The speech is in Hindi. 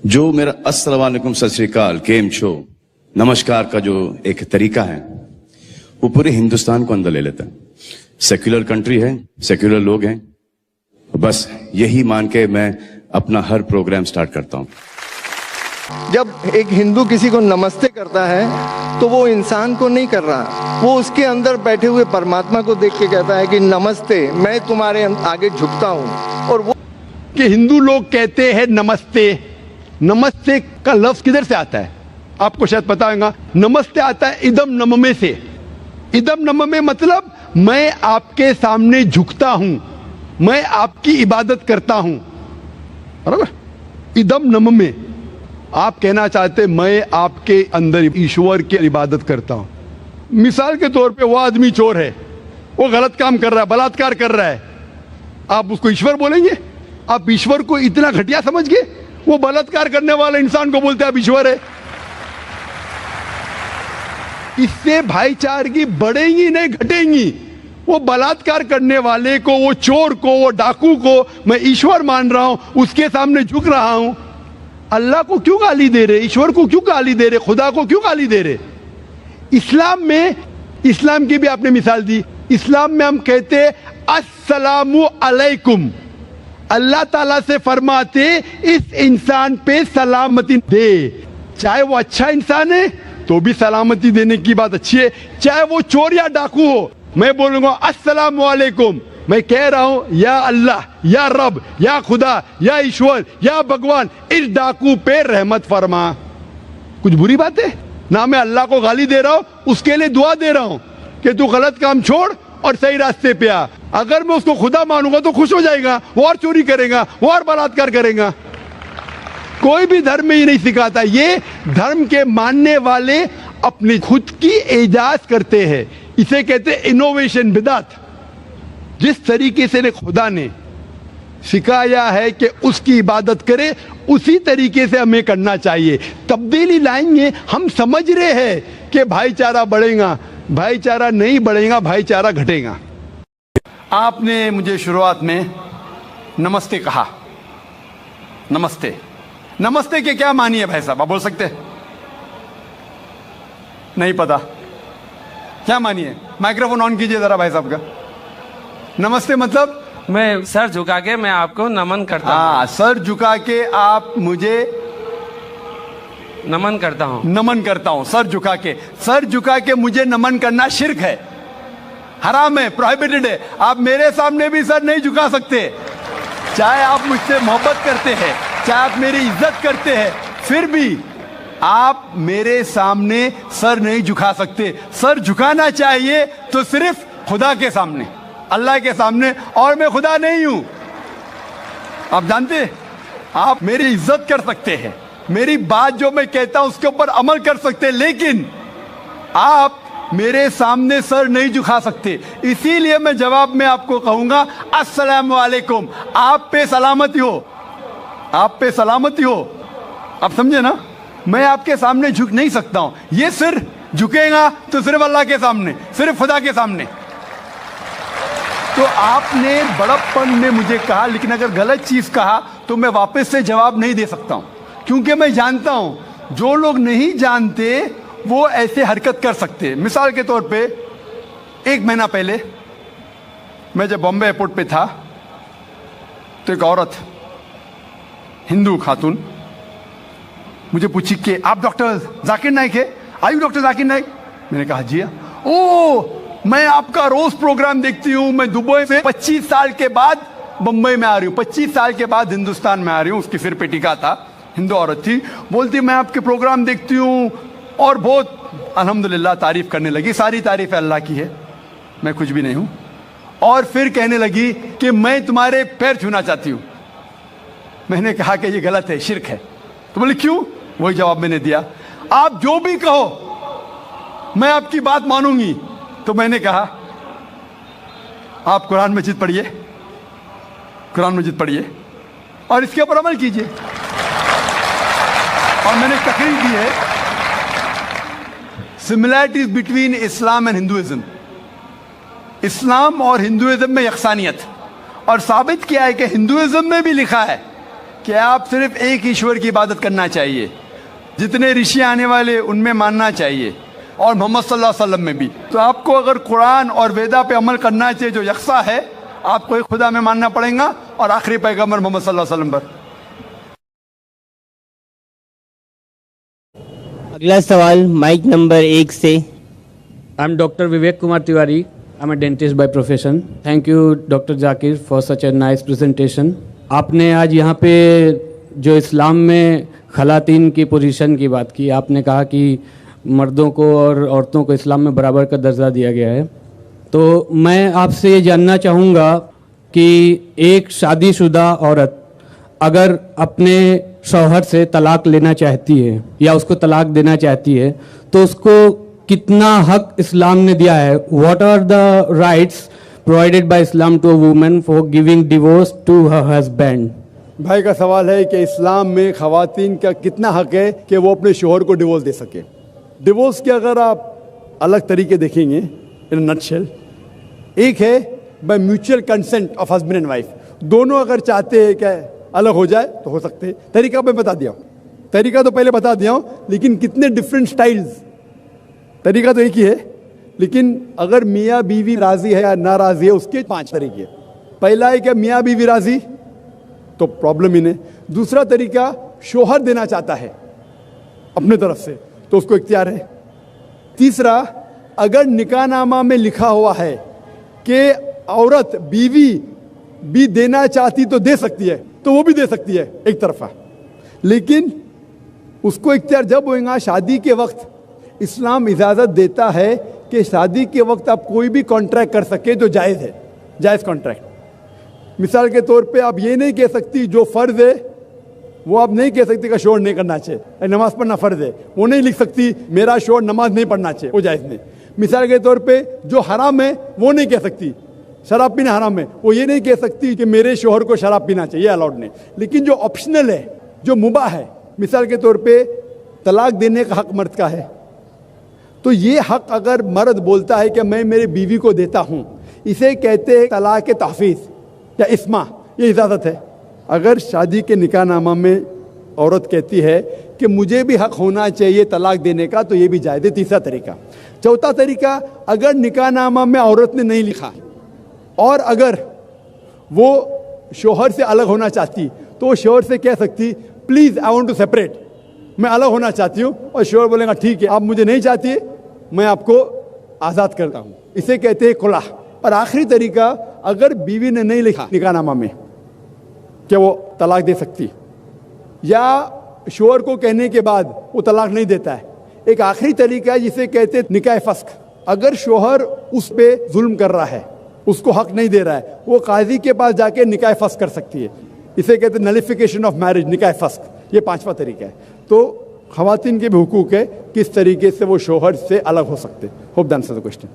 जो मेरा अस्सलाम वालेकुम सत श्री अकाल केम छो नमस्कार का जो एक तरीका है वो पूरे हिंदुस्तान को अंदर ले लेता है। सेक्युलर कंट्री है, सेक्युलर लोग हैं, बस यही मान के मैं अपना हर प्रोग्राम स्टार्ट करता हूं। जब एक हिंदू किसी को नमस्ते करता है तो वो इंसान को नहीं कर रहा, वो उसके अंदर बैठे हुए परमात्मा को देख के कहता है कि नमस्ते, मैं तुम्हारे आगे झुकता हूं। और वो कि हिंदू लोग कहते हैं नमस्ते, नमस्ते का लफ्ज किधर से आता है आपको शायद पता होगा। नमस्ते आता है इदम नममे से। इदम नममे मतलब मैं आपके सामने झुकता हूं, मैं आपकी इबादत करता हूं, बराबर। इदम नममे आप कहना चाहते मैं आपके अंदर ईश्वर की इबादत करता हूं। मिसाल के तौर पे वो आदमी चोर है, वो गलत काम कर रहा है, बलात्कार कर रहा है, आप उसको ईश्वर बोलेंगे? आप ईश्वर को इतना घटिया समझ गए? वो बलात्कार करने वाले इंसान को बोलते हैं आप ईश्वर है। इससे भाईचारगी बढ़ेगी नहीं घटेगी। वो बलात्कार करने वाले को, वो चोर को, वो डाकू को मैं ईश्वर मान रहा हूं, उसके सामने झुक रहा हूं। अल्लाह को क्यों गाली दे रहे, ईश्वर को क्यों गाली दे रहे, खुदा को क्यों गाली दे रहे? इस्लाम में, इस्लाम की भी आपने मिसाल दी, इस्लाम में हम कहते अस्सलामु अलैकुम, अल्लाह ताला से फरमाते इस इंसान पे सलामती दे। चाहे वो अच्छा इंसान है तो भी सलामती देने की बात अच्छी है, चाहे वो चोर या डाकू हो, मैं बोलूंगा अस्सलामु अलैकुम, मैं कह रहा हूं या अल्लाह, या रब, या खुदा, या ईश्वर, या भगवान, इस डाकू पे रहमत फरमा। कुछ बुरी बात है ना? मैं अल्लाह को गाली दे रहा हूं, उसके लिए दुआ दे रहा हूं कि तू गलत काम छोड़ और सही रास्ते पे आ। अगर मैं उसको खुदा मानूंगा तो खुश हो जाएगा, वो और चोरी करेगा, वो और बलात्कार करेगा। कोई भी धर्म में ही नहीं सिखाता। ये धर्म के मानने वाले अपनी खुद की इजाज करते हैं, इसे कहते हैं इनोवेशन, बिदात। जिस तरीके से खुदा ने सिखाया है कि उसकी इबादत करे, उसी तरीके से हमें करना चाहिए। तब्दीली लाएंगे, हम समझ रहे हैं कि भाईचारा बढ़ेगा, भाईचारा नहीं बढ़ेगा, भाईचारा घटेगा। आपने मुझे शुरुआत में नमस्ते कहा। नमस्ते, नमस्ते के क्या मानी है भाई साहब, आप बोल सकते हैं? नहीं पता क्या मानी है? माइक्रोफोन ऑन कीजिए जरा भाई साहब का। नमस्ते मतलब मैं सर झुका के मैं आपको नमन करता हूँ। हाँ, सर झुका के आप मुझे नमन करता हूँ, नमन करता हूं। सर झुका के, सर झुका के मुझे नमन करना शिर्क है, हराम है, प्रोहिबिटेड है। आप मेरे सामने भी सर नहीं झुका सकते, चाहे आप मुझसे मोहब्बत करते हैं, चाहे आप मेरी इज्जत करते हैं, फिर भी आप मेरे सामने सर नहीं झुका सकते। सर झुकाना चाहिए तो सिर्फ खुदा के सामने, अल्लाह के सामने, और मैं खुदा नहीं हूं। आप जानते हैं, आप मेरी इज्जत कर सकते हैं, मेरी बात जो मैं कहता हूं उसके ऊपर अमल कर सकते हैं, लेकिन आप मेरे सामने सर नहीं झुका सकते। इसीलिए मैं जवाब में आपको कहूंगा अस्सलामु अलैकुम, आप पे सलामती हो, आप पे सलामती हो। आप समझे ना? मैं आपके सामने झुक नहीं सकता हूं। ये सिर झुकेगा तो सिर्फ अल्लाह के सामने, सिर्फ खुदा के सामने। तो आपने बड़प्पन में मुझे कहा, लेकिन अगर गलत चीज कहा तो मैं वापस से जवाब नहीं दे सकता हूं, क्योंकि मैं जानता हूं जो लोग नहीं जानते वो ऐसे हरकत कर सकते हैं। मिसाल के तौर पे, एक महीना पहले मैं जब बॉम्बे एयरपोर्ट पे था तो एक औरत, हिंदू खातून, मुझे पूछी कि आप डॉक्टर जाकिर नाइक है? आयु डॉक्टर जाकिर नाइक? मैंने कहा जी हाँ। ओ, मैं आपका रोज प्रोग्राम देखती हूँ, मैं दुबई से 25 साल के बाद बम्बई में आ रही हूँ, 25 साल के बाद हिंदुस्तान में आ रही हूँ। उसके सिर पे टीका था, हिंदू औरत थी, बोलती मैं आपके प्रोग्राम देखती हूँ और बहुत अल्हम्दुलिल्लाह तारीफ करने लगी, सारी तारीफ अल्लाह की है, मैं कुछ भी नहीं हूँ। और फिर कहने लगी कि मैं तुम्हारे पैर छूना चाहती हूँ। मैंने कहा कि ये गलत है, शिर्क है। तो बोले क्यों? वही जवाब मैंने दिया, आप जो भी कहो मैं आपकी बात मानूंगी। तो मैंने कहा आप कुरान मजीद पढ़िए, कुरान मजीद पढ़िए और इसके ऊपर अमल कीजिए। और मैंने तकरीर दी है similarities between Islam and Hinduism, इस्लाम और हिंदुइज्म में यकसानियत, और साबित किया है कि हिंदुइज्म में भी लिखा है कि आप सिर्फ एक ईश्वर की इबादत करना चाहिए, जितने ऋषि आने वाले उनमें मानना चाहिए, और मोहम्मद सल्लल्लाहु अलैहि वसल्लम में भी। तो आपको अगर कुरान और वेदा पे अमल करना चाहिए जो यकसा है, आपको एक खुदा में मानना पड़ेगा और आखिरी पैगंबर मोहम्मद सल्लल्लाहु अलैहि वसल्लम पर। अगला सवाल माइक नंबर 1 से। I am Dr. Vivek Kumar Tiwari. I am a dentist by profession. Thank you, Dr. Zakir, for such a nice presentation. आपने आज यहाँ पे जो इस्लाम में खलातीन की पोजीशन की बात की, आपने कहा कि मर्दों को और औरतों को इस्लाम में बराबर का दर्जा दिया गया है। तो मैं आपसे ये जानना चाहूँगा कि एक शादीशुदा औरत अगर अपने शौहर से तलाक लेना चाहती है या उसको तलाक देना चाहती है, तो उसको कितना हक इस्लाम ने दिया है? What are the rights provided by Islam to a woman for giving divorce to her husband? भाई का सवाल है कि इस्लाम में खवातीन का कितना हक है कि वो अपने शोहर को डिवोर्स दे सके। डिवोर्स के अगर आप अलग तरीके देखेंगे इन नटशेल, एक है by mutual consent of husband and wife. दोनों अगर चाहते हैं कि अलग हो जाए तो हो सकते हैं। तरीका मैं बता दिया हूँ, तरीका तो पहले बता दिया हूँ, लेकिन कितने डिफरेंट स्टाइल्स। तरीका तो एक ही है, लेकिन अगर मियाँ बीवी राजी है या नाराजी है उसके 5 तरीके। पहला है कि मियाँ बीवी राजी तो प्रॉब्लम ही नहीं। दूसरा तरीका, शोहर देना चाहता है अपने तरफ से तो उसको इख्तियार है। तीसरा, अगर निकाहनामा में लिखा हुआ है कि औरत बीवी भी देना चाहती तो दे सकती है, तो वो भी दे सकती है एक तरफा, लेकिन उसको इख्तियार जब होगा शादी के वक्त। इस्लाम इजाज़त देता है कि शादी के वक्त आप कोई भी कॉन्ट्रैक्ट कर सके जो जायज़ है, जायज़ कॉन्ट्रैक्ट। मिसाल के तौर पे आप ये नहीं कह सकती जो फ़र्ज़ है वो आप नहीं कह सकती का शोर नहीं करना चाहिए, नमाज़ पढ़ना फ़र्ज़ है, वो नहीं लिख सकती मेरा शोर नमाज नहीं पढ़ना चाहिए, वो जायज़ नहीं। मिसाल के तौर पे जो हराम है वो नहीं कह सकती, शराब पीना हराम है, वो ये नहीं कह सकती कि मेरे शोहर को शराब पीना चाहिए, अलाउड नहीं। लेकिन जो ऑप्शनल है, जो मुबाह है, मिसाल के तौर पे तलाक देने का हक मर्द का है, तो ये हक अगर मर्द बोलता है कि मैं मेरी बीवी को देता हूँ, इसे कहते हैं तलाक के तहफ़ीज़ या इस्मा, ये इजाज़त है। अगर शादी के निकाहनामा में औरत कहती है कि मुझे भी हक होना चाहिए तलाक देने का, तो ये भी जायज़ है। तीसरा तरीका। चौथा तरीका, अगर निकाहनामा में औरत ने नहीं लिखा और अगर वो शोहर से अलग होना चाहती तो वो शोहर से कह सकती please I want to separate, मैं अलग होना चाहती हूँ, और शोहर बोलेगा ठीक है आप मुझे नहीं चाहती, मैं आपको आज़ाद करता हूँ, इसे कहते हैं खुला। और आखिरी तरीका, अगर बीवी ने नहीं लिखा निकाहनामा में कि वो तलाक दे सकती, या शोहर को कहने के बाद वो तलाक नहीं देता है, एक आखिरी तरीका है जिसे कहते हैं निकाह फस्क। अगर शोहर उस पर जुल्म कर रहा है, उसको हक नहीं दे रहा है, वो काजी के पास जाके निकाह फस्क कर सकती है, इसे कहते हैं नलिफिकेशन ऑफ मैरिज, निकाह फस्क। ये 5वां तरीका है। तो खवातीन के भी हुकूक है किस तरीके से वो शोहर से अलग हो सकते। Hope the answer the question.